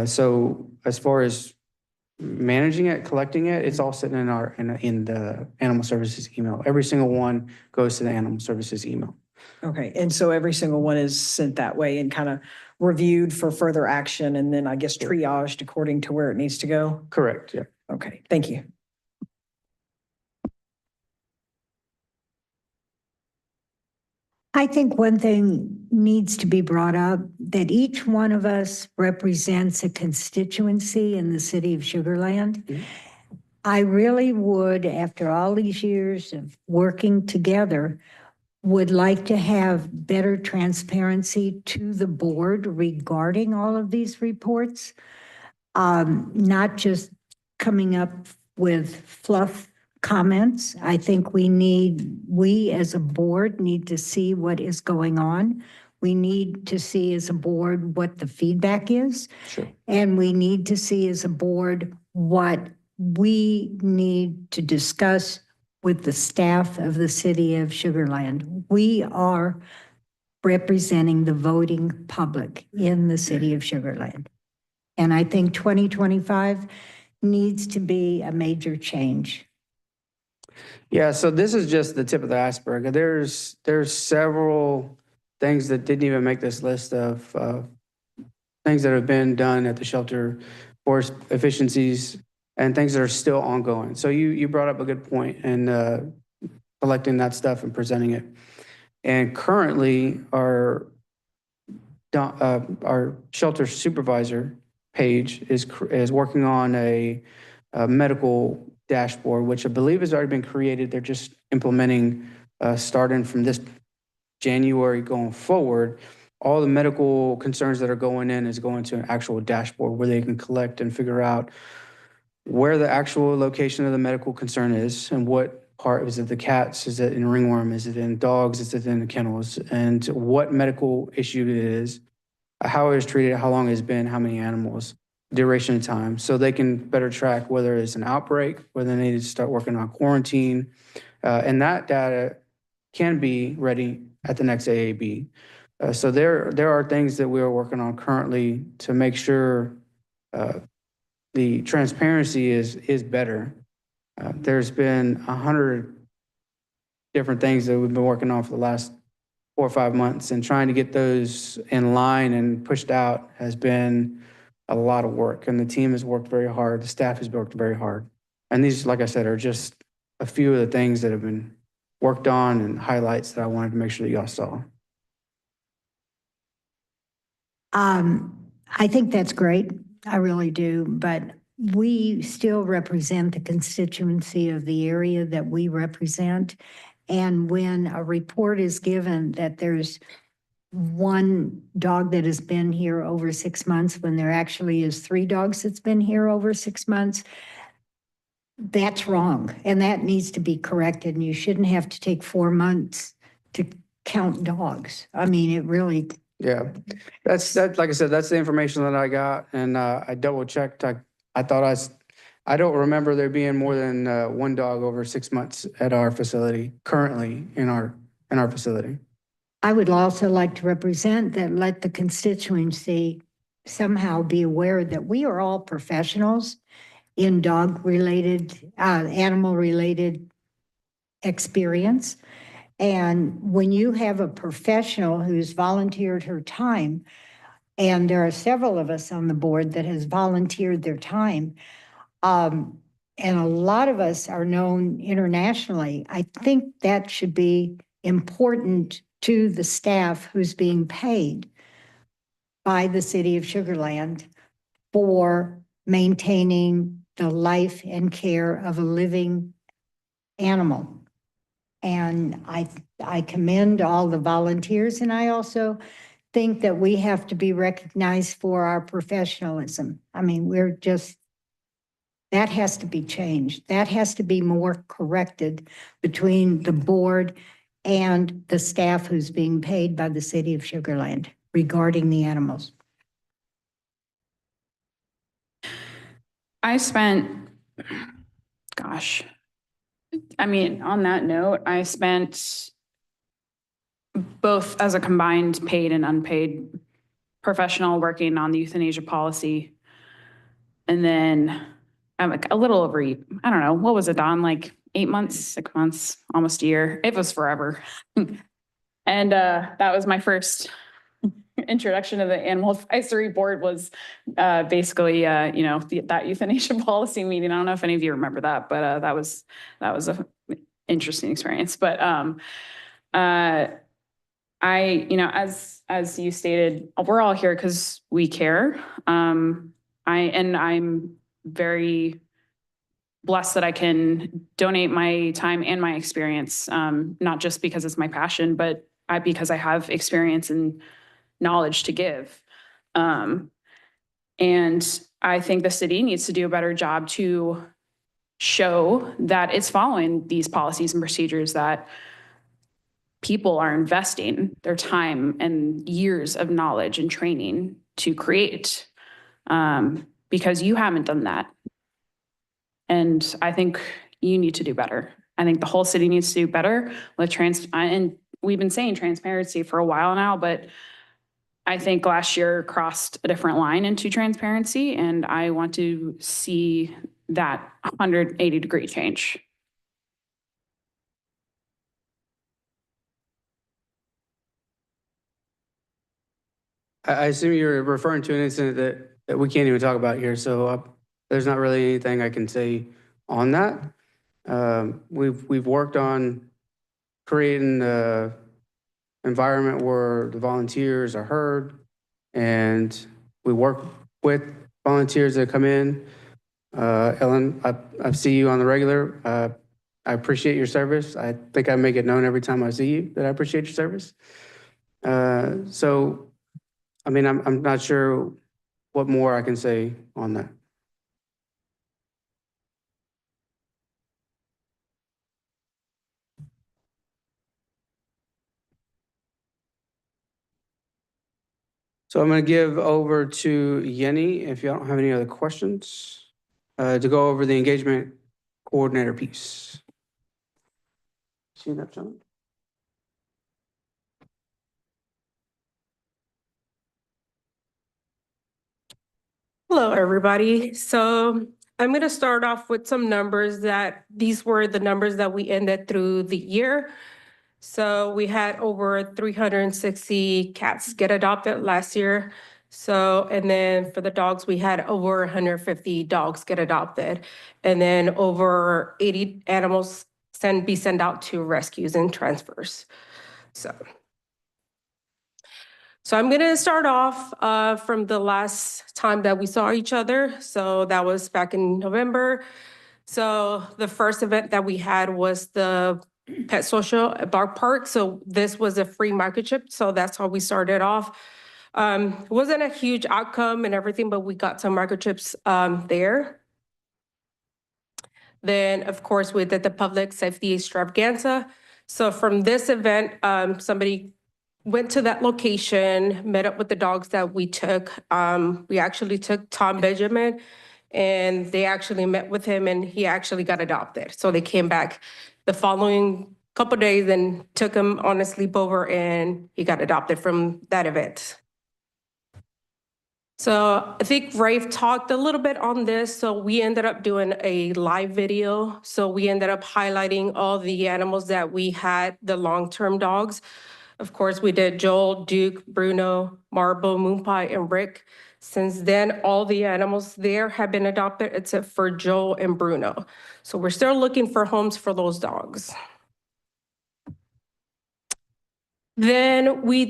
So as far as managing it, collecting it, it's all sitting in the animal services email. Every single one goes to the animal services email. Okay, and so every single one is sent that way and kind of reviewed for further action, and then I guess triaged according to where it needs to go? Correct, yeah. Okay, thank you. I think one thing needs to be brought up, that each one of us represents a constituency in the city of Sugar Land. Mhm. I really would, after all these years of working together, would like to have better transparency to the board regarding all of these reports. Not just coming up with fluff comments. I think we as a board need to see what is going on. We need to see as a board what the feedback is. Sure. And we need to see as a board what we need to discuss with the staff of the city of Sugar Land. We are representing the voting public in the city of Sugar Land. And I think 2025 needs to be a major change. Yeah, so this is just the tip of the iceberg. There's several things that didn't even make this list of things that have been done at the shelter for efficiencies and things that are still ongoing. So you brought up a good point in collecting that stuff and presenting it. And currently, our shelter supervisor, Paige, is working on a medical dashboard, which I believe has already been created. They're just implementing, starting from this January going forward. All the medical concerns that are going in is going to an actual dashboard where they can collect and figure out where the actual location of the medical concern is and what part. Is it the cats? Is it in ringworm? Is it in dogs? Is it in the kennels? And what medical issue it is, how it is treated, how long it's been, how many animals, duration of time, so they can better track whether it's an outbreak, whether they need to start working on quarantine. And that data can be ready at the next AAB. So there are things that we are working on currently to make sure the transparency is better. There's been 100 different things that we've been working on for the last 4 or 5 months, and trying to get those in line and pushed out has been a lot of work. And the team has worked very hard. The staff has worked very hard. And these, like I said, are just a few of the things that have been worked on and highlights that I wanted to make sure that y'all saw. I think that's great. I really do. But we still represent the constituency of the area that we represent. And when a report is given that there's one dog that has been here over 6 months, when there actually is 3 dogs that's been here over 6 months, that's wrong. And that needs to be corrected. And you shouldn't have to take 4 months to count dogs. I mean, it really. Yeah, that's like I said, that's the information that I got, and I double checked. I thought I don't remember there being more than 1 dog over 6 months at our facility currently in our facility. I would also like to represent that, let the constituency somehow be aware that we are all professionals in dog-related, animal-related experience. And when you have a professional who's volunteered her time, and there are several of us on the board that has volunteered their time, and a lot of us are known internationally, I think that should be important to the staff who's being paid by the city of Sugar Land for maintaining the life and care of a living animal. And I commend all the volunteers, and I also think that we have to be recognized for our professionalism. I mean, that has to be changed. That has to be more corrected between the board and the staff who's being paid by the city of Sugar Land regarding the animals. I spent, gosh, I mean, on that note, I spent both as a combined paid and unpaid professional working on the euthanasia policy. And then I'm like a little over, I don't know, what was it, Don? Like 8 months, 6 months, almost a year. It was forever. And that was my first introduction to the Animal Advisory Board, was basically, that euthanasia policy meeting. I don't know if any of you remember that, but that was a interesting experience. But as you stated, we're all here because we care. I'm very blessed that I can donate my time and my experience, not just because it's my passion, but because I have experience and knowledge to give. And I think the city needs to do a better job to show that it's following these policies and procedures that people are investing their time and years of knowledge and training to create, because you haven't done that. And I think you need to do better. I think the whole city needs to do better with we've been saying transparency for a while now, but I think last year crossed a different line into transparency, and I want to see that 180-degree change. I assume you're referring to an incident that we can't even talk about here, so there's not really anything I can say on that. We've worked on creating an environment where the volunteers are heard, and we work with volunteers that come in. Ellen, I see you on the regular. I appreciate your service. I think I make it known every time I see you that I appreciate your service. So, I mean, I'm not sure what more I can say on that. So I'm going to give over to Yenny, if you don't have any other questions, to go over the engagement coordinator piece. See that, John? Hello, everybody. So I'm going to start off with some numbers that these were the numbers that we ended through the year. So we had over 360 cats get adopted last year. So, and then for the dogs, we had over 150 dogs get adopted. And then over 80 animals be sent out to rescues and transfers. So I'm going to start off from the last time that we saw each other. So that was back in November. So the first event that we had was the Pet Social at Bark Park. So this was a free microchip. So that's how we started off. It wasn't a huge outcome and everything, but we got some microchips there. Then, of course, we did the public safety extravaganza. So from this event, somebody went to that location, met up with the dogs that we took. We actually took Tom Benjamin, and they actually met with him, and he actually got adopted. So they came back the following couple days and took him on a sleepover, and he got adopted from that event. So I think Rafe talked a little bit on this. So we ended up doing a live video. So we ended up highlighting all the animals that we had, the long-term dogs. Of course, we did Joel, Duke, Bruno, Marble, Moonpie, and Rick. Since then, all the animals there have been adopted except for Joel and Bruno. So we're still looking for homes for those dogs. Then we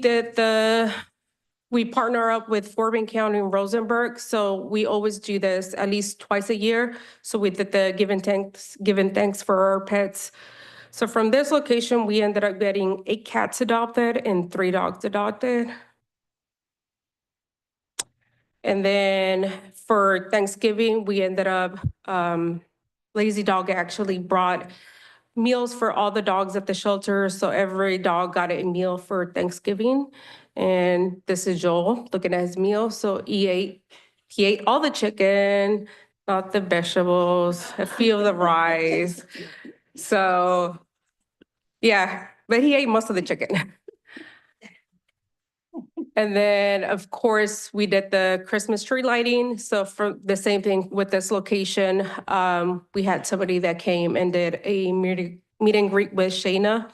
partner up with Fort Bend County and Rosenberg. So we always do this at least twice a year. So we did the giving thanks for our pets. So from this location, we ended up getting 8 cats adopted and 3 dogs adopted. And then for Thanksgiving, we ended up, Lazy Dog actually brought meals for all the dogs at the shelter. So every dog got a meal for Thanksgiving. And this is Joel looking at his meal. So he ate all the chicken, not the vegetables, a few of the rice. So yeah, but he ate most of the chicken. And then, of course, we did the Christmas tree lighting. So for the same thing with this location, we had somebody that came and did a meet and greet with Shayna.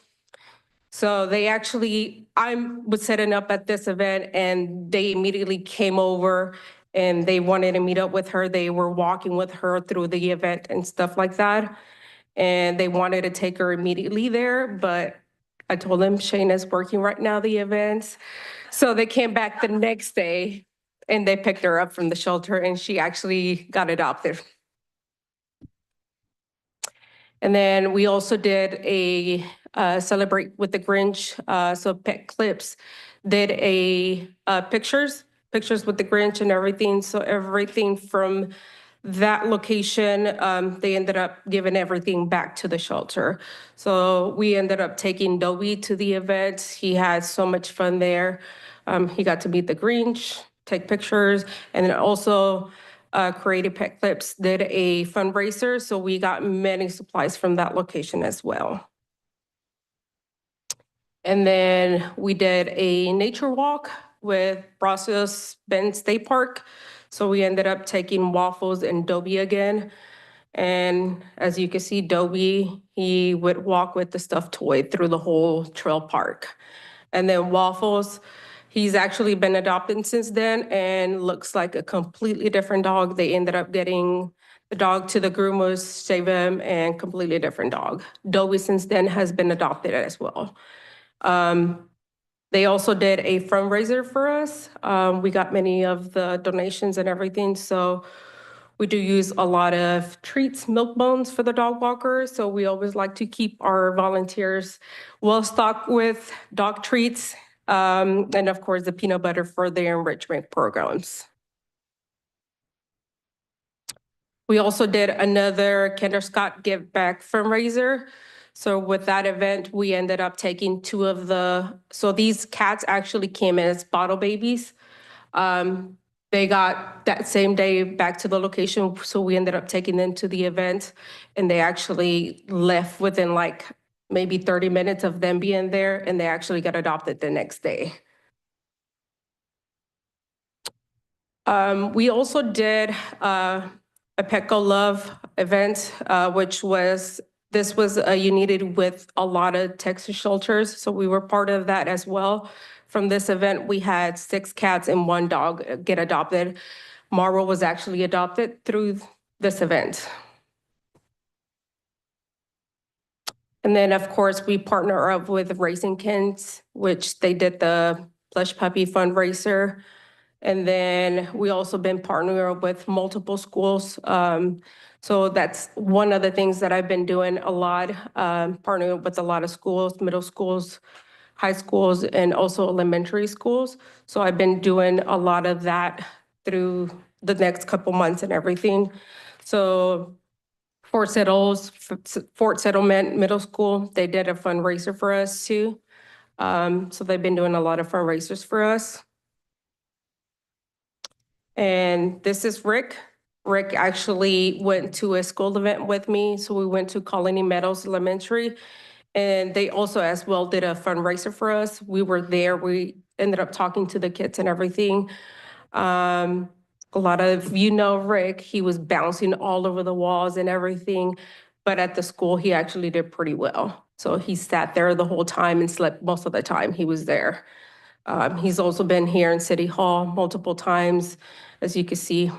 So I was setting up at this event and they immediately came over and they wanted to meet up with her. They were walking with her through the event and stuff like that. And they wanted to take her immediately there, but I told them Shayna's working right now, the events. So they came back the next day and they picked her up from the shelter and she actually got adopted. And then we also did a Celebrate with the Grinch. So Pet Clips did a pictures with the Grinch and everything. So everything from that location, they ended up giving everything back to the shelter. So we ended up taking Dobie to the event. He had so much fun there. He got to meet the Grinch, take pictures, and then also Creative Pet Clips did a fundraiser. So we got many supplies from that location as well. And then we did a nature walk with Brazos Bend State Park. So we ended up taking Waffles and Dobie again. And as you can see, Dobie, he would walk with the stuffed toy through the whole trail park. And then Waffles, he's actually been adopted since then and looks like a completely different dog. They ended up getting the dog to the groomers, shave him, and completely different dog. Dobie since then has been adopted as well. They also did a fundraiser for us. We got many of the donations and everything, so we do use a lot of treats, milk bones for the dog walkers. So we always like to keep our volunteers well stocked with dog treats, and of course the peanut butter for their enrichment programs. We also did another Kinder Scott Give Back fundraiser. So with that event, we ended up taking two of so these cats actually came in as bottle babies. They got that same day back to the location, so we ended up taking them to the event, and they actually left within like maybe 30 minutes of them being there, and they actually got adopted the next day. We also did a Petco Love event, this was united with a lot of Texas shelters, so we were part of that as well. From this event, we had 6 cats and 1 dog get adopted. Marvel was actually adopted through this event. And then, of course, we partner up with Raising Kins, which they did the Plush Puppy fundraiser. And then we also been partnering with multiple schools. So that's one of the things that I've been doing a lot, partnering with a lot of schools, middle schools, high schools, and also elementary schools. So I've been doing a lot of that through the next couple months and everything. So Fort Settlement Middle School, they did a fundraiser for us too. So they've been doing a lot of fundraisers for us. And this is Rick. Rick actually went to a school event with me. So we went to Colony Meadows Elementary. And they also as well did a fundraiser for us. We were there. We ended up talking to the kids and everything. A lot of Rick, he was bouncing all over the walls and everything. But at the school, he actually did pretty well. So he sat there the whole time and slept most of the time he was there. He's also been here in City Hall multiple times. As you can see,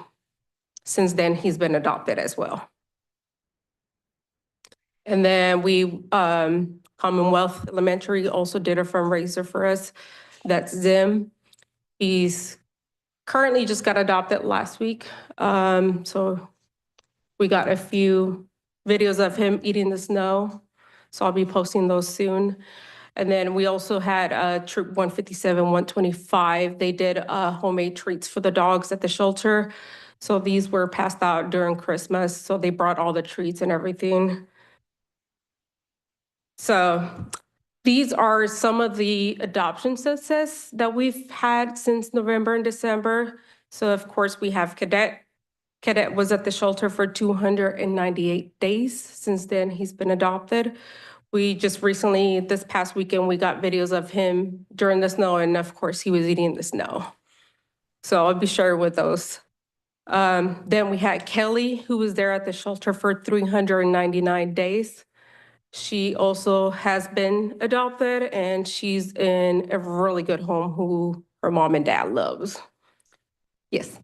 since then, he's been adopted as well. And then we, Commonwealth Elementary also did a fundraiser for us. That's Zim. He's currently just got adopted last week. So we got a few videos of him eating the snow. So I'll be posting those soon. And then we also had Troop 157, 125. They did homemade treats for the dogs at the shelter. So these were passed out during Christmas. So they brought all the treats and everything. So these are some of the adoption success that we've had since November and December. So of course we have Cadet. Cadet was at the shelter for 298 days. Since then, he's been adopted. We just recently, this past weekend, we got videos of him during the snow, and of course he was eating the snow. So I'll be sure with those. Then we had Kelly, who was there at the shelter for 399 days. She also has been adopted, and she's in a really good home who her mom and dad loves. Yes.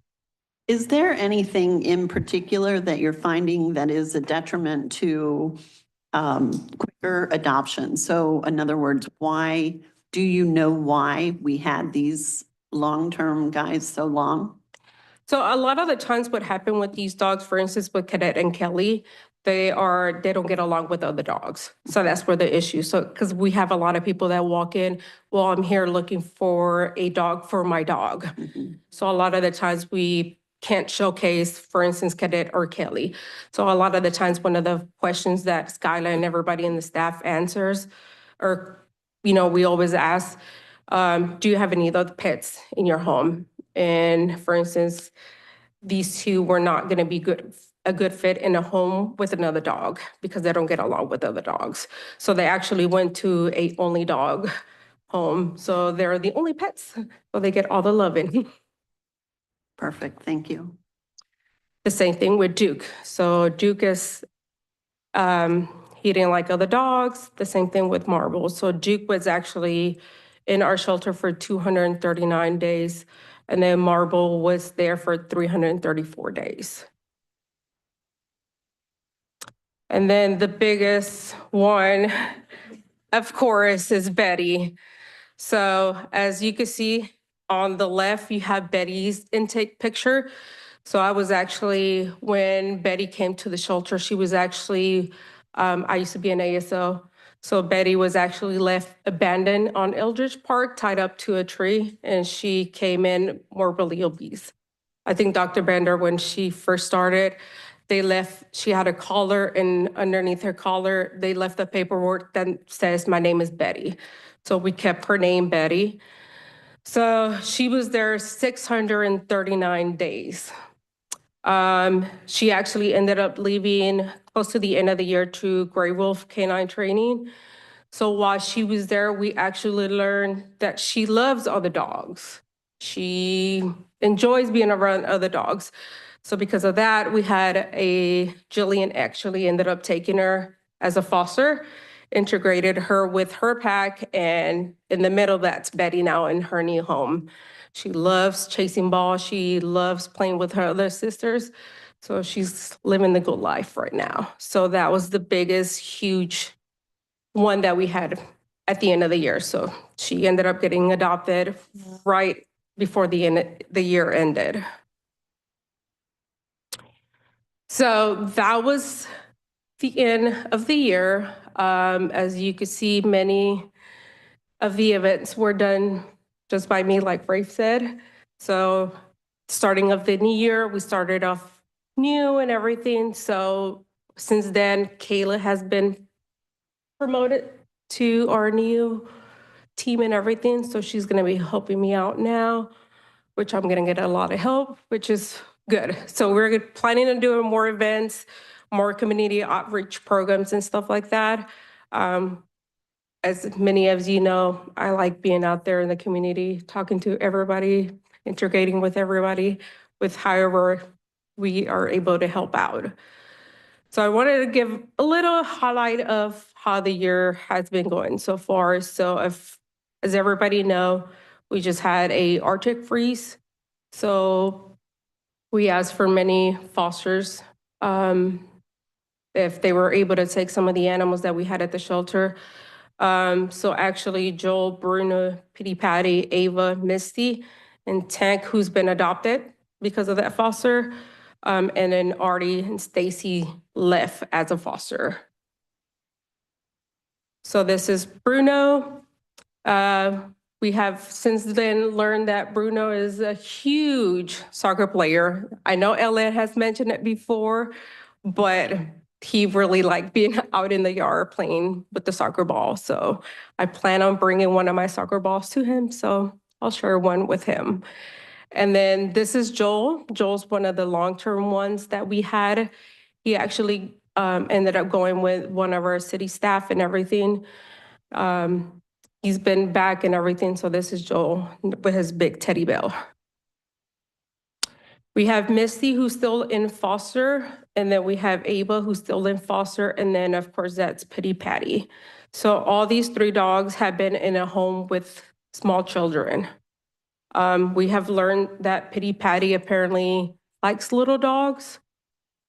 Is there anything in particular that you're finding that is a detriment to quicker adoption? So in other words, why do you know why we had these long-term guys so long? So a lot of the times what happened with these dogs, for instance, with Cadet and Kelly, they don't get along with other dogs. So that's where the issue. So, because we have a lot of people that walk in, well, I'm here looking for a dog for my dog. Mm-hmm. So a lot of the times we can't showcase, for instance, Cadet or Kelly. So a lot of the times, one of the questions that Skyla and everybody in the staff answers, or, we always ask, do you have any other pets in your home? And for instance, these two were not going to be good a good fit in a home with another dog because they don't get along with other dogs. So they actually went to a only dog home. So they're the only pets. So they get all the loving. Perfect, thank you. The same thing with Duke. So Duke is, he didn't like other dogs. The same thing with Marble. So Duke was actually in our shelter for 239 days. And then Marble was there for 334 days. And then the biggest one, of course, is Betty. So as you can see on the left, you have Betty's intake picture. So I was actually, when Betty came to the shelter, she was actually, I used to be an ASO. So Betty was actually left abandoned on Eldridge Park, tied up to a tree, and she came in morbidly obese. I think Dr. Bender, when she first started, she had a collar, and underneath her collar, they left the paperwork that says, "My name is Betty." So we kept her name Betty. So she was there 639 days. She actually ended up leaving close to the end of the year to Gray Wolf Canine Training. So while she was there, we actually learned that she loves other dogs. She enjoys being around other dogs. So because of that, we had Jillian actually ended up taking her as a foster, integrated her with her pack, and in the middle, that's Betty now in her new home. She loves chasing balls. She loves playing with her other sisters. So she's living the good life right now. So that was the biggest, huge one that we had at the end of the year. So she ended up getting adopted right before the year ended. So that was the end of the year. As you could see, many of the events were done just by me, like Rafe said. So starting of the new year, we started off new and everything. So since then, Kayla has been promoted to our new team and everything. So she's gonna be helping me out now, which I'm gonna get a lot of help, which is good. So we're planning on doing more events, more community outreach programs and stuff like that. As many of you know, I like being out there in the community, talking to everybody, integrating with everybody, with however we are able to help out. So I wanted to give a little highlight of how the year has been going so far. So as everybody know, we just had a Arctic freeze. So we asked for many fosters if they were able to take some of the animals that we had at the shelter. So actually Joel, Bruno, Pitty Patty, Ava, Misty, and Tank, who's been adopted because of that foster. And then Artie and Stacy left as a foster. So this is Bruno. We have since then learned that Bruno is a huge soccer player. I know Elliot has mentioned it before, but he really liked being out in the yard playing with the soccer ball. So I plan on bringing one of my soccer balls to him. So I'll share one with him. And then this is Joel. Joel's one of the long-term ones that we had. He actually ended up going with one of our city staff and everything. He's been back and everything. So this is Joel with his big teddy bear. We have Misty, who's still in foster, and then we have Ava, who's still in foster, and then of course that's Pitty Patty. So all these three dogs have been in a home with small children. We have learned that Pitty Patty apparently likes little dogs,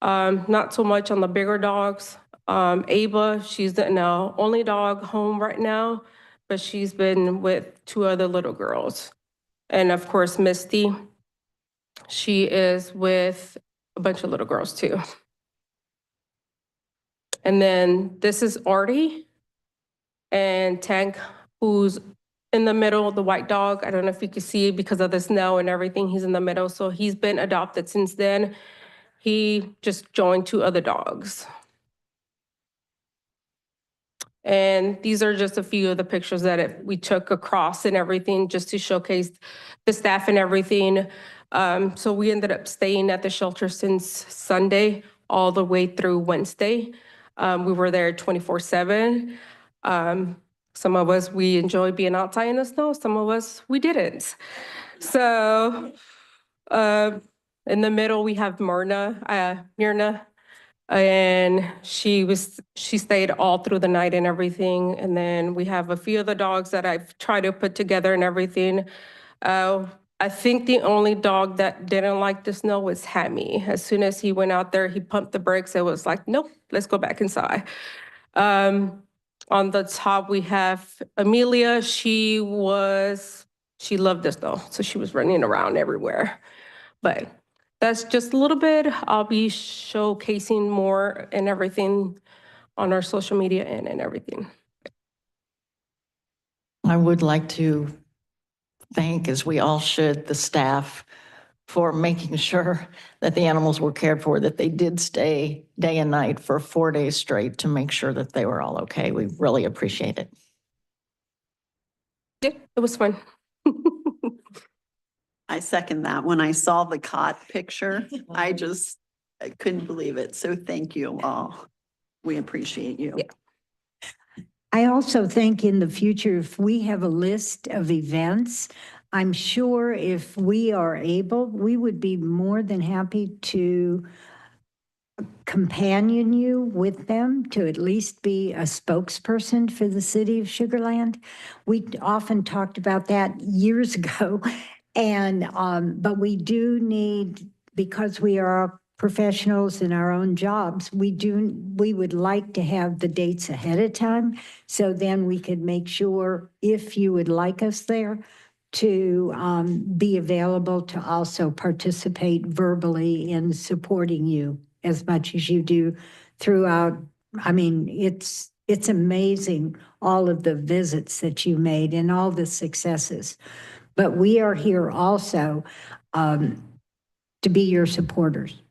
not so much on the bigger dogs. Ava, she's the only dog home right now, but she's been with two other little girls. And of course, Misty, she is with a bunch of little girls too. And then this is Artie and Tank, who's in the middle, the white dog. I don't know if you can see because of the snow and everything, he's in the middle. So he's been adopted since then. He just joined two other dogs. And these are just a few of the pictures that we took across and everything just to showcase the staff and everything. So we ended up staying at the shelter since Sunday. all the way through Wednesday. We were there 24/7. Some of us, we enjoy being outside in the snow. Some of us, we didn't. So in the middle, we have Myrna, and she stayed all through the night and everything. And then we have a few of the dogs that I've tried to put together and everything. I think the only dog that didn't like the snow was Hammy. As soon as he went out there, he pumped the brakes. It was like, nope, let's go back inside. On the top, we have Amelia. She loved the snow, so she was running around everywhere. But that's just a little bit. I'll be showcasing more and everything on our social media and everything. I would like to thank, as we all should, the staff for making sure that the animals were cared for, that they did stay day and night for 4 days straight to make sure that they were all okay. We really appreciate it. Yeah, it was fun. I second that. When I saw the cot picture, I couldn't believe it. So thank you all. We appreciate you. Yeah. I also think in the future, if we have a list of events, I'm sure if we are able, we would be more than happy to companion you with them, to at least be a spokesperson for the city of Sugar Land. We often talked about that years ago. And, but we do need, because we are professionals in our own jobs, we would like to have the dates ahead of time. So then we could make sure, if you would like us there, to be available to also participate verbally in supporting you as much as you do throughout. I mean, it's amazing, all of the visits that you made and all the successes. But we are here also to be your supporters.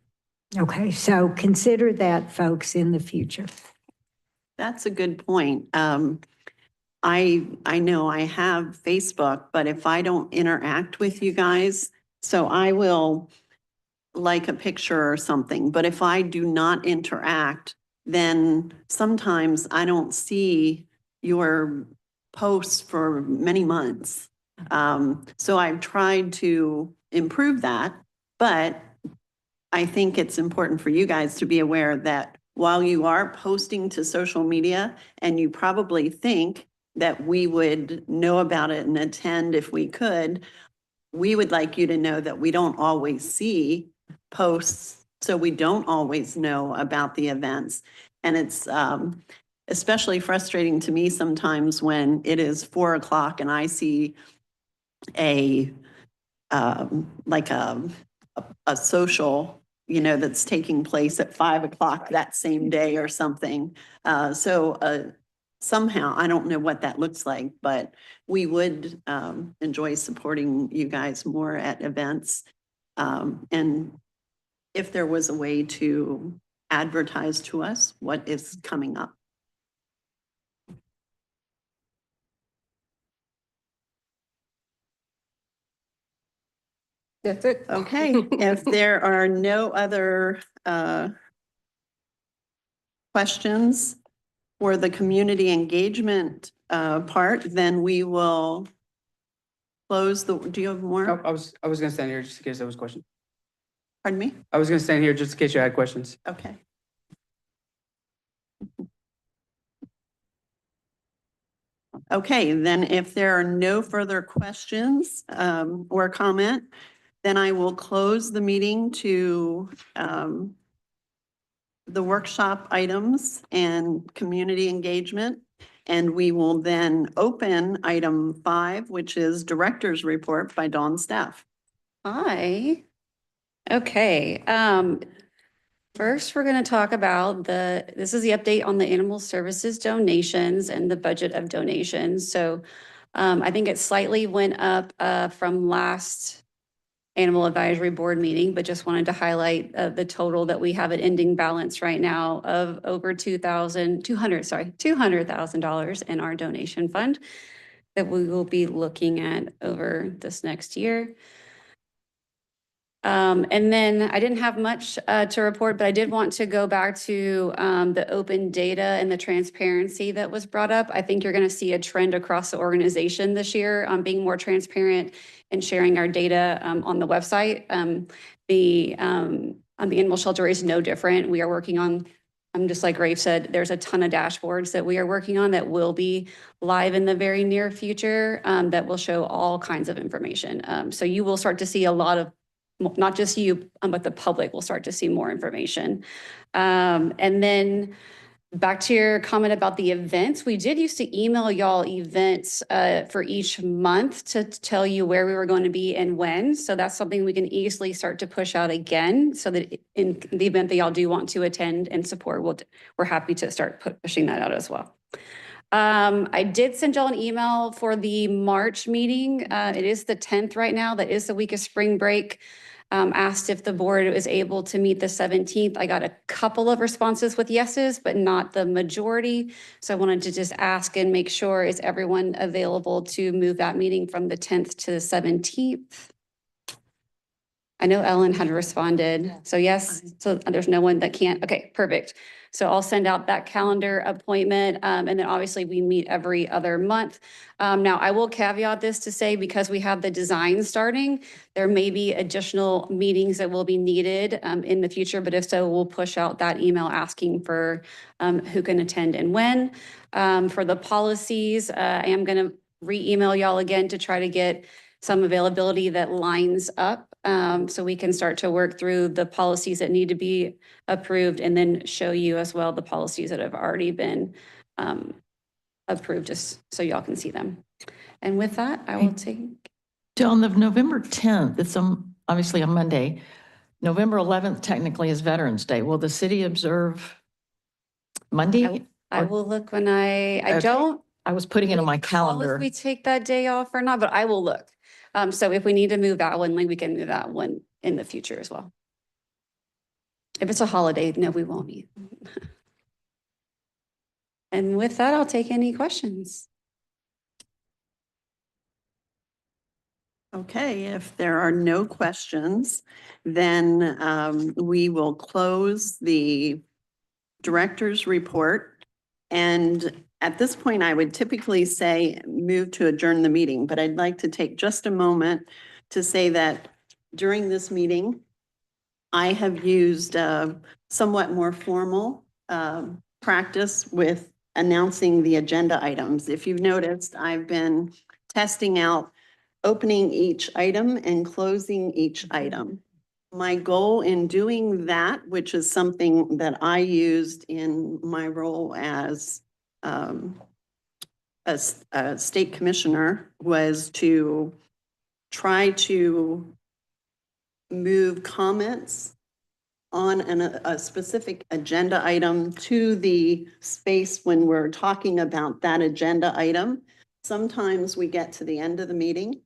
Okay, so consider that, folks, in the future. That's a good point. I know I have Facebook, but if I don't interact with you guys, so I will like a picture or something, but if I do not interact, then sometimes I don't see your posts for many months. So I've tried to improve that, but I think it's important for you guys to be aware that while you are posting to social media and you probably think that we would know about it and attend if we could, we would like you to know that we don't always see posts, so we don't always know about the events. And it's especially frustrating to me sometimes when it is 4 o'clock and I see a social, that's taking place at 5 o'clock that same day or something. So somehow, I don't know what that looks like, but we would enjoy supporting you guys more at events. And if there was a way to advertise to us what is coming up. That's it. Okay, if there are no other questions for the community engagement part, then we will close do you have more? I was gonna stand here just in case there was questions. Pardon me? I was gonna stand here just in case you had questions. Okay. Okay, then if there are no further questions or comment, then I will close the meeting to the workshop items and community engagement. And we will then open item 5, which is Director's Report by Dawn Staff. Hi. Okay. First, we're going to talk about this is the update on the animal services donations and the budget of donations. So I think it slightly went up from last Animal Advisory Board meeting, but just wanted to highlight the total that we have an ending balance right now of over $200,000 in our donation fund that we will be looking at over this next year. And then I didn't have much to report, but I did want to go back to the open data and the transparency that was brought up. I think you're going to see a trend across the organization this year on being more transparent and sharing our data on the website. The animal shelter is no different. We are working on, just like Rafe said, there's a ton of dashboards that we are working on that will be live in the very near future that will show all kinds of information. So you will start to see a lot of, not just you, but the public will start to see more information. And then back to your comment about the events, we did used to email y'all events for each month to tell you where we were going to be and when. So that's something we can easily start to push out again, so that in the event that y'all do want to attend and support, we're happy to start pushing that out as well. I did send y'all an email for the March meeting. It is the 10th right now. That is the week of spring break. Asked if the board was able to meet the 17th. I got a couple of responses with yeses, but not the majority. So I wanted to just ask and make sure, is everyone available to move that meeting from the 10th to the 17th? I know Ellen had responded. So yes, so there's no one that can't. Okay, perfect. So I'll send out that calendar appointment. And then obviously we meet every other month. Now I will caveat this to say, because we have the design starting, there may be additional meetings that will be needed in the future, but if so, we'll push out that email asking for who can attend and when. For the policies, I am gonna re-email y'all again to try to get some availability that lines up, so we can start to work through the policies that need to be approved, and then show you as well the policies that have already been approved, just so y'all can see them. And with that, I will take. On the November 10th, it's obviously a Monday. November 11th technically is Veterans Day. Will the city observe Monday? I will look when I don't. I was putting it on my recall calendar. If we take that day off or not, but I will look. So if we need to move that one, like we can move that one in the future as well. If it's a holiday, no, we won't meet. And with that, I'll take any questions. Okay, if there are no questions, then we will close the director's report. And at this point, I would typically say move to adjourn the meeting, but I'd like to take just a moment to say that during this meeting, I have used a somewhat more formal practice with announcing the agenda items. If you've noticed, I've been testing out opening each item and closing each item. My goal in doing that, which is something that I used in my role as a state commissioner, was to try to move comments on a specific agenda item to the space when we're talking about that agenda item. Sometimes we get to the end of the meeting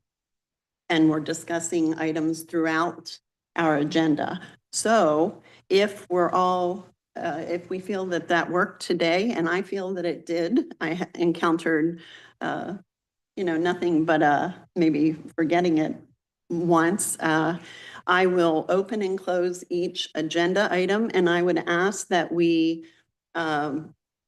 and we're discussing items throughout our agenda. So if we're all, if we feel that that worked today, and I feel that it did, I encountered, nothing but maybe forgetting it once. I will open and close each agenda item, and I would ask that we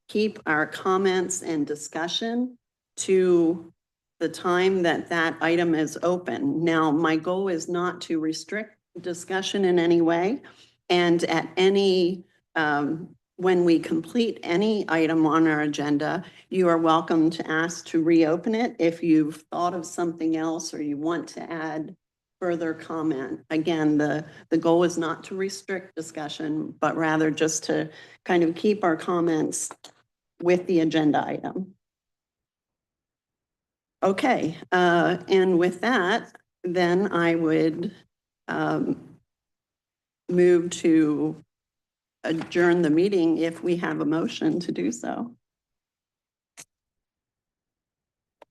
keep our comments and discussion to the time that that item is open. Now, my goal is not to restrict discussion in any way. And at any, when we complete any item on our agenda, you are welcome to ask to reopen it if you've thought of something else or you want to add further comment. Again, the goal is not to restrict discussion, but rather just to kind of keep our comments with the agenda item. Okay, and with that, then I would move to adjourn the meeting if we have a motion to do so.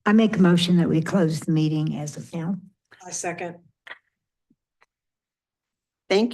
I make a motion that we close the meeting as of now. I second. Thank you.